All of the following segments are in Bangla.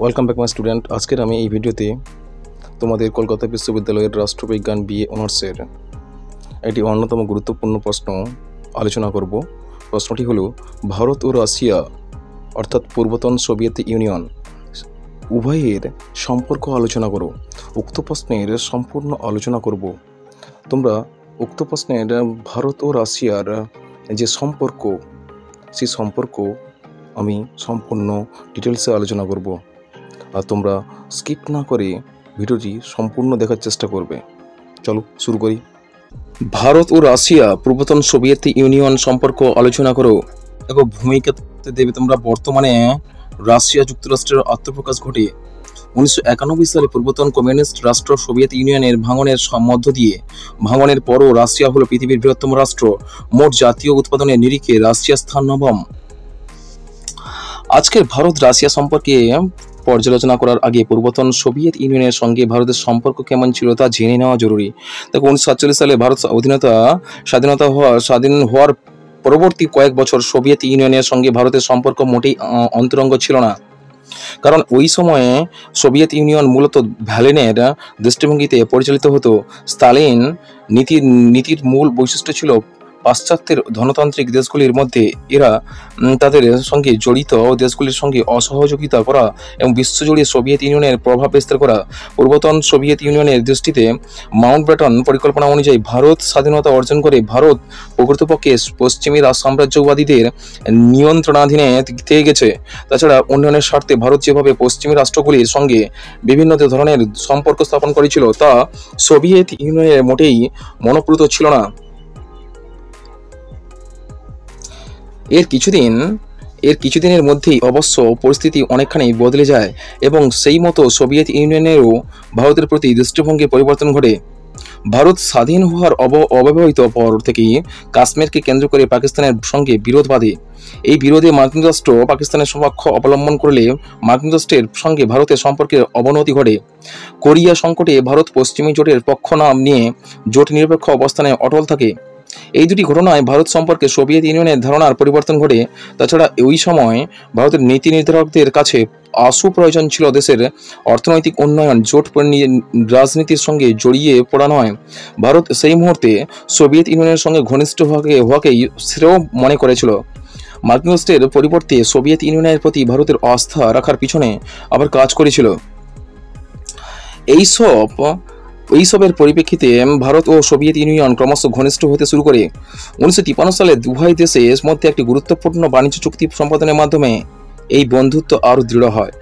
Welcome back my student. আজকের আমি এই ভিডিওতে তোমাদের কলকাতা বিশ্ববিদ্যালয়ের রাষ্ট্রবিজ্ঞান বিএ অনার্সের একটি অন্যতম গুরুত্বপূর্ণ প্রশ্ন আলোচনা করব। প্রশ্নটি হলো, ভারত ও রাশিয়া অর্থাৎ পূর্বতন সোভিয়েত ইউনিয়ন উভয়ের সম্পর্ক আলোচনা করো। উক্ত প্রশ্নের সম্পূর্ণ আলোচনা করব। তোমরা উক্ত প্রশ্নের ভারত ও রাশিয়ার যে সম্পর্ক, সেই সম্পর্ক আমি সম্পূর্ণ ডিটেলসে আলোচনা করব, আর তোমরা স্কিপ না করে ভিডিওটি সম্পূর্ণ দেখার চেষ্টা করবে। চলো শুরু করি। ভারত ও রাশিয়া পূর্বতন সোভিয়েত ইউনিয়ন সম্পর্ক আলোচনা করো। দেখো, ভূমিকা দেবে তোমরা। বর্তমানে রাশিয়া যুক্তরাষ্ট্রের আত্মপ্রকাশ ঘটে 1991 সালে পূর্বতন কমিউনিস্ট রাষ্ট্র সোভিয়েত ইউনিয়নের ভাঙনের মধ্য দিয়ে। ভাঙনের পরও রাশিয়া হলো পৃথিবীর বৃহত্তম রাষ্ট্র। মোট জাতীয় উৎপাদনের নিরিখে রাশিয়ার স্থান নবম। আজকের ভারত রাশিয়া সম্পর্কে পর্যালোচনা করার আগে পূর্বতন সোভিয়েত ইউনিয়নের সঙ্গে ভারতের সম্পর্ক কেমন ছিল তা জেনে নেওয়া জরুরি। দেখো, 1947 সালে ভারত স্বাধীন হওয়ার পরবর্তী কয়েক বছর সোভিয়েত ইউনিয়নের সঙ্গে ভারতের সম্পর্ক মোটেই অন্তরঙ্গ ছিল না। কারণ ওই সময়ে সোভিয়েত ইউনিয়ন মূলত ভ্যালেনের দৃষ্টিভঙ্গিতে পরিচালিত হতো। স্তালিন নীতির মূল বৈশিষ্ট্য ছিল পাশ্চাত্যের ধনতান্ত্রিক দেশগুলির মধ্যে এরা তাদের সঙ্গে জড়িত দেশগুলির সঙ্গে অসহযোগিতা করা এবং বিশ্বজুড়ে সোভিয়েত ইউনিয়নের প্রভাব বিস্তার করা। পূর্বতন সোভিয়েত ইউনিয়নের দৃষ্টিতে মাউন্টব্যাটন পরিকল্পনা অনুযায়ী ভারত স্বাধীনতা অর্জন করে ভারত প্রকৃতপক্ষে পশ্চিমী সাম্রাজ্যবাদীদের নিয়ন্ত্রণাধীনে থেকে গেছে। তাছাড়া উন্নয়নের স্বার্থে ভারত যেভাবে পশ্চিমী রাষ্ট্রগুলির সঙ্গে বিভিন্ন ধরনের সম্পর্ক স্থাপন করেছিল তা সোভিয়েত ইউনিয়নের মোটেই মনোপ্রুত ছিল না। এর কিছুদিনের মধ্যেই অবশ্য পরিস্থিতি অনেকখানি বদলে যায় এবং সেই মতো সোভিয়েত ইউনিয়নেরও ভারতের প্রতি দৃষ্টিভঙ্গি পরিবর্তন ঘটে। ভারত স্বাধীন হওয়ার অব্যবহিত পর থেকেই কাশ্মীরকে কেন্দ্র করে পাকিস্তানের সঙ্গে বিরোধ বাঁধে। এই বিরোধে মার্কিন যুক্তরাষ্ট্র পাকিস্তানের পক্ষ অবলম্বন করলে মার্কিন যুক্তরাষ্ট্রের সঙ্গে ভারতের সম্পর্কের অবনতি ঘটে। কোরিয়া সংকটে ভারত পশ্চিমী জোটের পক্ষ নাম নিয়ে জোট নিরপেক্ষ অবস্থানে অটল থাকে। এই দুটি ঘটনায় ভারত সম্পর্কে সোভিয়েত ইউনিয়নের ধারণার পরিবর্তন ঘটে। তাছাড়া ওই সময় ভারতের নীতি নির্ধারকদের কাছে আশু প্রয়োজন ছিল দেশের অর্থনৈতিক উন্নয়ন, জোট রাজনীতির সঙ্গে জড়িয়ে পড়া নয়। ভারত সেই মুহূর্তে সোভিয়েত ইউনিয়নের সঙ্গে ঘনিষ্ঠ হওয়াকেই শ্রেয় মনে করেছিল। মার্কিন যুক্তরাষ্ট্রের পরিবর্তে সোভিয়েত ইউনিয়নের প্রতি ভারতের আস্থা রাখার পিছনে আবার কাজ করেছিল। এইসবের পরিপ্রেক্ষিতে ভারত ও সোভিয়েত ইউনিয়ন ক্রমশ ঘনিষ্ঠ হতে শুরু করে। 1953 সালে উভয় দেশের মধ্যে একটি গুরুত্বপূর্ণ বাণিজ্য চুক্তি সম্পাদনের মাধ্যমে এই বন্ধুত্ব আরও দৃঢ় হয়।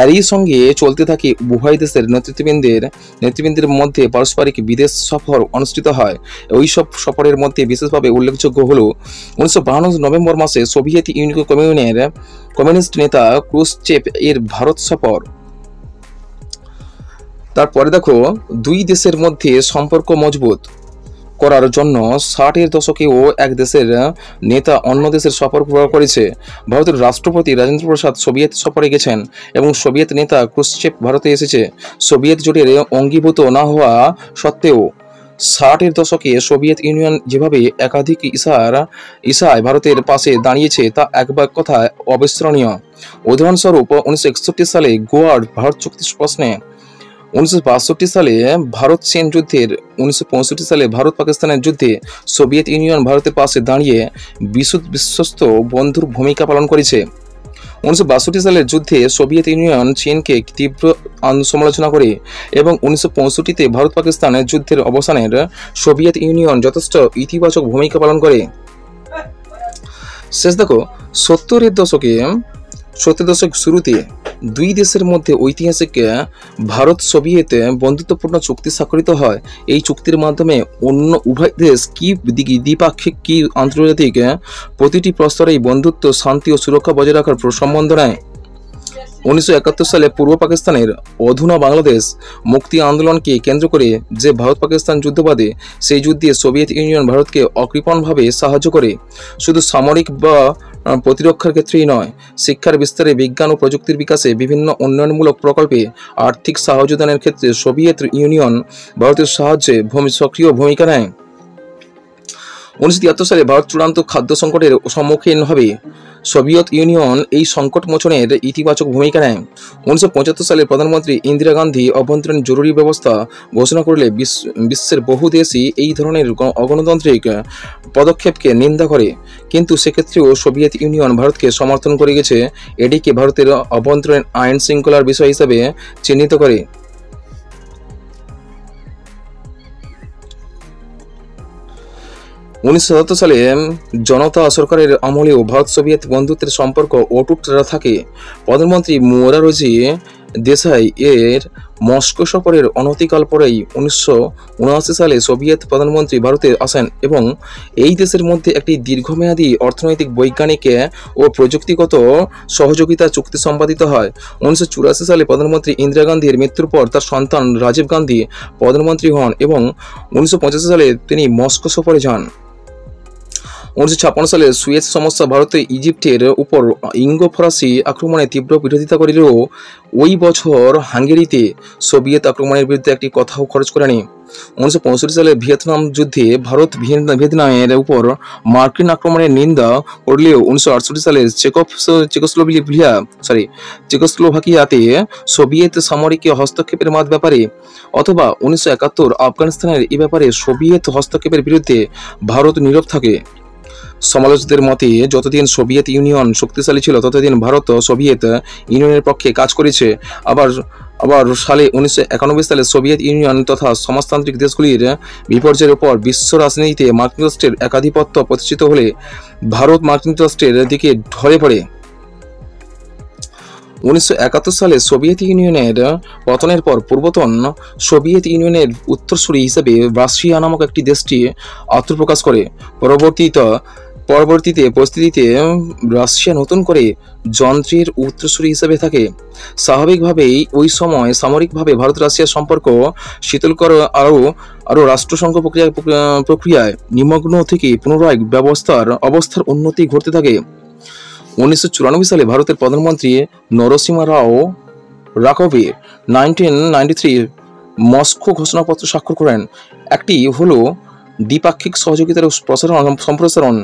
এরই সঙ্গে চলতে থাকে উভয় দেশের নেতৃবৃন্দের মধ্যে পারস্পরিক বিদেশ সফর অনুষ্ঠিত হয়। ওই সব সফরের মধ্যে বিশেষভাবে উল্লেখযোগ্য হল 1952 নভেম্বর মাসে সোভিয়েত ইউনিয়নের কমিউনিস্ট নেতা ক্রুশ্চেভ এর ভারত সফর। তারপরে দেখো, দুই দেশের মধ্যে সম্পর্ক মজবুত করার জন্য 60-এর দশকেও এক দেশের নেতা অন্য দেশের সফর করেছে। ভারতের রাষ্ট্রপতি রাজেন্দ্র প্রসাদ সোভিয়েত সফরে গেছেন এবং সোভিয়েত নেতা ক্রুশ্চেভ ভারতে এসেছে। সোভিয়েত জোটের অঙ্গীভূত না হওয়া সত্ত্বেও 60-এর দশকে সোভিয়েত ইউনিয়ন যেভাবে একাধিক ইশায় ভারতের পাশে দাঁড়িয়েছে তা একবার কথায় অবিস্মরণীয়। উদাহরণস্বরূপ 1961 সালে গোয়ার ভারত চুক্তি প্রশ্নে, 1962 সালে ভারত চীন যুদ্ধের, 1965 সালে ভারত পাকিস্তানের যুদ্ধে সোভিয়েত ইউনিয়ন ভারতের পাশে দাঁড়িয়ে বিশ্বস্ত বন্ধুর ভূমিকা পালন করেছে। 1962 সালের যুদ্ধে সোভিয়েত ইউনিয়ন চীনকে তীব্র সমালোচনা করে এবং 1965-তে ভারত পাকিস্তানের যুদ্ধের অবসানের সোভিয়েত ইউনিয়ন যথেষ্ট ইতিবাচক ভূমিকা পালন করে। শেষ দেখো, 70-এর দশক শুরুতে দুই দেশের মধ্যে ঐতিহাসিক ভারত সোভিয়েত বন্ধুত্বপূর্ণ চুক্তি স্বাক্ষরিত হয়। এই চুক্তির মাধ্যমে অন্য উভয় দেশ দ্বিপাক্ষিক কি আন্তর্জাতিক প্রতিটি প্রস্তরেই বন্ধুত্ব, শান্তি ও সুরক্ষা বজায় রাখার সম্বন্ধ নেয়। 1971 সালে পূর্ব পাকিস্তানের অধুনা বাংলাদেশ মুক্তি আন্দোলনকে কেন্দ্র করে যে ভারত পাকিস্তান যুদ্ধ বাধে, সেই যুদ্ধে সোভিয়েত ইউনিয়ন ভারতকে অকৃপণভাবে সাহায্য করে। শুধু সামরিক বা প্রতিরক্ষার ক্ষেত্রেই নয়, শিক্ষার বিস্তারে, বিজ্ঞান ও প্রযুক্তির বিকাশে, বিভিন্ন উন্নয়নমূলক প্রকল্পে আর্থিক সাহায্য দানের ক্ষেত্রে সোভিয়েত ইউনিয়ন ভারতের সাহায্যে সক্রিয় ভূমিকা নেয়। 1973 সালে ভারত চূড়ান্ত খাদ্য সংকটের সম্মুখীন হবে। সোভিয়েত ইউনিয়ন এই সংকট মোচনের ইতিবাচক ভূমিকা নেয়। 1975 সালে প্রধানমন্ত্রী ইন্দিরা গান্ধী অভ্যন্তরীণ জরুরি ব্যবস্থা ঘোষণা করলে বিশ্বের বহু দেশই এই ধরনের অগণতান্ত্রিক পদক্ষেপকে নিন্দা করে, কিন্তু সেক্ষেত্রেও সোভিয়েত ইউনিয়ন ভারতকে সমর্থন করে গেছে। এটিকে ভারতের অভ্যন্তরীণ আইন শৃঙ্খলার বিষয় হিসাবে চিহ্নিত করে। 1977 সালে জনতা সরকারের আমলেও ভারত সোভিয়েত বন্ধুত্বের সম্পর্ক অটুট থাকে। প্রধানমন্ত্রী মোরারজি দেশাই এর মস্কো সফরের অনতিকাল পরেই 1979 সালে সোভিয়েত প্রধানমন্ত্রী ভারতে আসেন এবং এই দেশের মধ্যে একটি দীর্ঘমেয়াদী অর্থনৈতিক, বৈজ্ঞানিক ও প্রযুক্তিগত সহযোগিতা চুক্তি সম্পাদিত হয়। 1984 সালে প্রধানমন্ত্রী ইন্দিরা গান্ধীর মৃত্যুর পর তার সন্তান রাজীব গান্ধী প্রধানমন্ত্রী হন এবং 1985 সালে তিনি মস্কো সফরে যান। 1956 সালে সুয়েজ সমস্যা ভারতে ইজিপ্টের উপর ইঙ্গো ফরাসি আক্রমণে তীব্র বিরোধিতা করলেও ওই বছর হাঙ্গেরিতে সোভিয়েত আক্রমণের বিরুদ্ধে একটি কথাও খরচ করেনি। 1965 সালে ভিয়েতনাম যুদ্ধে ভারত ভিয়েতনামের উপর মার্কিন আক্রমণের নিন্দা করলেও 1968 সালে চেকোস্লোভাকিয়াতে সোভিয়েত সামরিক হস্তক্ষেপের ব্যাপারে অথবা 1971 আফগানিস্তানের এই ব্যাপারে সোভিয়েত হস্তক্ষেপের বিরুদ্ধে ভারত নীরব থাকে। সমালোচকদের মতে যতদিন সোভিয়েত ইউনিয়ন শক্তিশালী ছিল ততদিন ভারত সোভিয়েত ইউনিয়নের পক্ষে কাজ করেছে। আবার সালে 1991 সালে সোভিয়েত ইউনিয়ন তথা সমাজতান্ত্রিক দেশগুলির বিপর্যয়ের উপর বিশ্ব রাজনীতিতে মার্কিন যুক্তরাষ্ট্রের একাধিপত্য প্রতিষ্ঠিত হলে ভারত মার্কিন যুক্তরাষ্ট্রের দিকে ঢলে পড়ে। 1971 সালে সোভিয়েত ইউনিয়নের পতনের পর পূর্বতন সোভিয়েত ইউনিয়নের উত্তরসূরি হিসেবে রাশিয়া নামক একটি দেশটি আত্মপ্রকাশ করে। পরবর্তীতে পরিস্থিতিতে রাশিয়া নতুন করে যন্ত্রের উত্তরসূরি হিসেবে থাকে। স্বাভাবিকভাবেই ওই সময় সামরিকভাবে ভারত রাশিয়ার সম্পর্ক শীতল করা আরও রাষ্ট্রসংঘ প্রক্রিয়ায় নিমগ্ন থেকে পুনরায় অবস্থার উন্নতি ঘটতে থাকে। 1994 সালে ভারতের প্রধানমন্ত্রী নরসিমহা রাও রাকোভে 1993 মস্কো ঘোষণাপত্র স্বাক্ষর করেন। একটি হলো দ্বিপাক্ষিক সহযোগিতার সম্প্রসারণ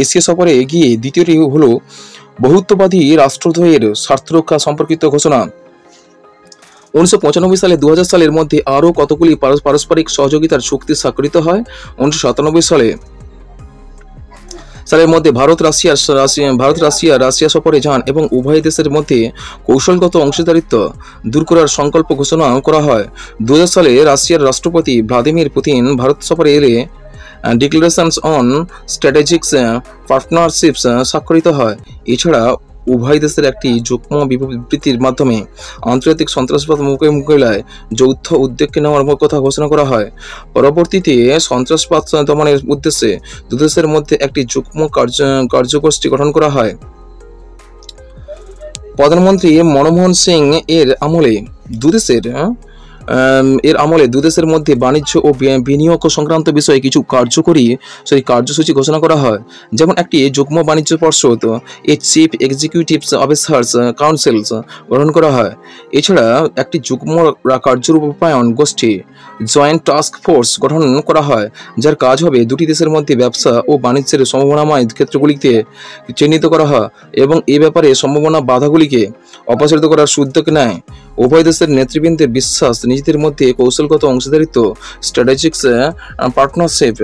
এশিয়া সফরে এগিয়ে, দ্বিতীয়টি হলো বহুত্ববাদী রাষ্ট্রদ্বয়ের স্বার্থরক্ষা সম্পর্কিত ঘোষণা। 1995 সালে 2000 সালের মধ্যে আরও কতগুলি পারস্পরিক সহযোগিতার চুক্তি স্বাক্ষরিত হয়। 1997 সালের মধ্যে ভারত রাশিয়া সফরে যান এবং উভয় দেশের মধ্যে কৌশলগত অংশীদারিত্ব দূর করার সংকল্প ঘোষণা করা হয়। 2000 সালে রাশিয়ার রাষ্ট্রপতি ভ্লাদিমির পুতিন ভারত সফরে এলে ডিক্লারেশনস অন স্ট্র্যাটেজিক পার্টনারশিপস স্বাক্ষরিত হয়। এছাড়া উভয় দেশের একটি যুগ্ম বিবৃতির মাধ্যমে আন্তর্জাতিক সন্ত্রাসবাদ মোকাবিলায় যৌথ উদ্যোগ নেওয়ার কথা ঘোষণা করা হয়। পরবর্তীতে সন্ত্রাসবাদ দমনের উদ্দেশ্যে দুদেশের মধ্যে একটি যুগ্ম কার্যগোষ্ঠী গঠন করা হয়। প্রধানমন্ত্রী মনমোহন সিং এর আমলে দুদেশের মধ্যে বাণিজ্য ও বিনিয়োগ সংক্রান্ত বিষয়ে কিছু কার্যসূচি ঘোষণা করা হয়, যেমন একটি যুগ্ম বাণিজ্য পর্ষদ চিফ এক্সিকিউটিভ অফিসার্স কাউন্সিলস গঠন করা হয়। এছাড়া একটি যুগ্ম কার্যরূপায়ণ গোষ্ঠী জয়েন্ট টাস্ক ফোর্স গঠন করা হয়, যার কাজ হবে দুটি দেশের মধ্যে ব্যবসা ও বাণিজ্যের সম্ভাবনাময় ক্ষেত্রগুলিকে চিহ্নিত করা হয় এবং এ ব্যাপারে সম্ভাবনা বাধাগুলিকে অপসারিত করার উদ্যোগ নেয়। উভয় দেশের নেতৃবৃন্দের বিশ্বাস নিজেদের মধ্যে কৌশলগত অংশীদারিত্ব স্ট্র্যাটেজিক পার্টনারশিপ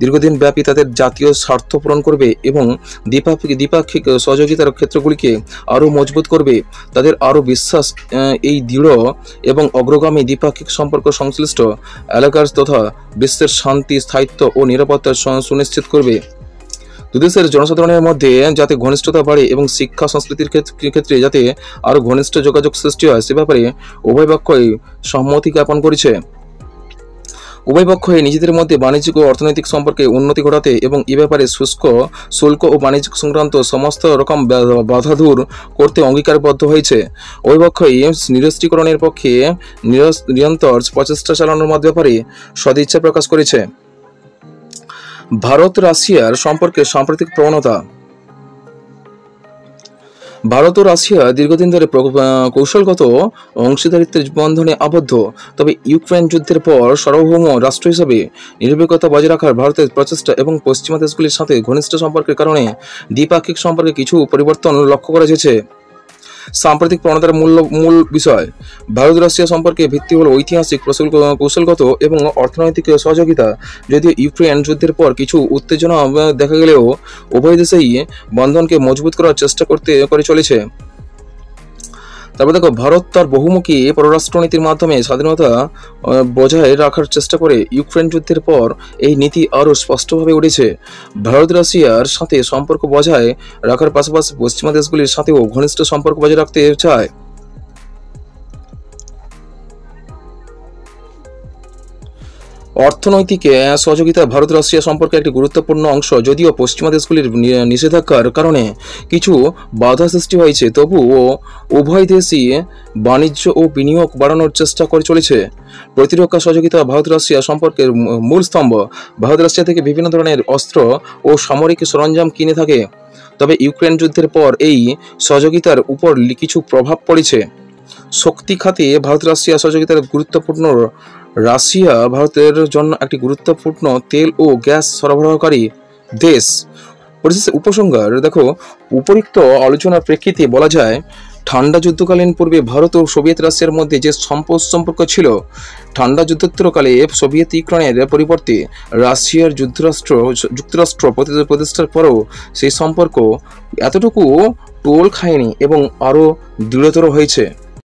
দীর্ঘদিন ব্যাপী তাদের জাতীয় স্বার্থ পূরণ করবে এবং দ্বিপাক্ষিক সহযোগিতার ক্ষেত্রগুলিকে আরও মজবুত করবে। তাদের আরও বিশ্বাস এই দৃঢ় এবং অগ্রগামী দ্বিপাক্ষিক সম্পর্ক সংশ্লিষ্ট এলাকার তথা বিশ্বের শান্তি, স্থায়িত্ব ও নিরাপত্তা সুনিশ্চিত করবে। দুদেশের জনসাধারণের মধ্যে যাতে ঘনিষ্ঠতা বাড়ে এবং শিক্ষা সংস্কৃতির ক্ষেত্রে যাতে আরও ঘনিষ্ঠ যোগাযোগ সৃষ্টি হয় সে ব্যাপারে উভয় পক্ষই সম্মতি জ্ঞাপন করেছে। উভয় পক্ষই নিজেদের মধ্যে বাণিজ্যিক ও অর্থনৈতিক সম্পর্কে উন্নতি ঘটাতে এবং এ ব্যাপারে শুল্ক ও বাণিজ্য সংক্রান্ত সমস্ত রকম বাধা দূর করতে অঙ্গীকারবদ্ধ হয়েছে। উভয় পক্ষই নিরস্ত্রীকরণের পক্ষে নিরন্তর প্রচেষ্টা চালানোর ব্যাপারে সদিচ্ছা প্রকাশ করেছে। ভারত রাশিয়ার সম্পর্কে সাম্প্রতিক প্রবণতা। ভারত ও রাশিয়া দীর্ঘদিন ধরে কৌশলগত অংশীদারিত্বের বন্ধনে আবদ্ধ। তবে ইউক্রেন যুদ্ধের পর সার্বভৌম রাষ্ট্র হিসেবে নিরপেক্ষতা বজায় রাখার ভারতের প্রচেষ্টা এবং পশ্চিমা দেশগুলির সাথে ঘনিষ্ঠ সম্পর্কের কারণে দ্বিপাক্ষিক সম্পর্কে কিছু পরিবর্তন লক্ষ্য করা গেছে। সাম্প্রতিক প্রবণতার মূল বিষয় ভারত রাশিয়া সম্পর্কে ভিত্তি হল ঐতিহাসিক, কৌশলগত এবং অর্থনৈতিক সহযোগিতা। যদিও ইউক্রেন যুদ্ধের পর কিছু উত্তেজনা দেখা গেলেও উভয় দেশেই বন্ধনকে মজবুত করার চেষ্টা করে চলেছে। তারপর দেখো, ভারত তার বহুমুখী পররাষ্ট্রনীতির মাধ্যমে স্বাধীনতা বজায় রাখার চেষ্টা করে। ইউক্রেন যুদ্ধের পর এই নীতি আরও স্পষ্টভাবে উঠেছে। ভারত রাশিয়ার সাথে সম্পর্ক বজায় রাখার পাশাপাশি পশ্চিমা দেশগুলির সাথেও ঘনিষ্ঠ সম্পর্ক বজায় রাখতে চায়। অর্থনৈতিক সহযোগিতা ভারত রাশিয়া সম্পর্কে একটি গুরুত্বপূর্ণ অংশ। যদিও পশ্চিমা দেশগুলির নিষেধাজ্ঞার কারণে কিছু বাধা সৃষ্টি হয়েছে, তবুও উভয় দেশই বাণিজ্য ও বিনিয়োগ বাড়ানোর চেষ্টা করে চলেছে। প্রতিরক্ষা সহযোগিতা ভারত রাশিয়া সম্পর্কের মূল স্তম্ভ। ভারত রাশিয়া থেকে বিভিন্ন ধরনের অস্ত্র ও সামরিক সরঞ্জাম কিনে থাকে। তবে ইউক্রেন যুদ্ধের পর এই সহযোগিতার উপর কিছু প্রভাব পড়েছে। শক্তি খাতে ভারত রাশিয়া সহযোগিতার গুরুত্বপূর্ণ। রাশিয়া ভারতের জন্য একটি গুরুত্বপূর্ণ তেল ও গ্যাস সরবরাহকারী দেশ। পরিশেষে উপসংহার দেখো, উপরিক্ত আলোচনার প্রেক্ষিতে বলা যায়, ঠান্ডা যুদ্ধকালীন পূর্বে ভারত ও সোভিয়েত রাশিয়ার মধ্যে যে সম্পর্ক ছিল, ঠান্ডা যুদ্ধোত্তরকালে সোভিয়েত ইউক্রেনের পরিবর্তে রাশিয়ার যুক্তরাষ্ট্র প্রতিষ্ঠার পরও সেই সম্পর্ক এতটুকু টোল খায়নি এবং আরও দৃঢ়তর হয়েছে।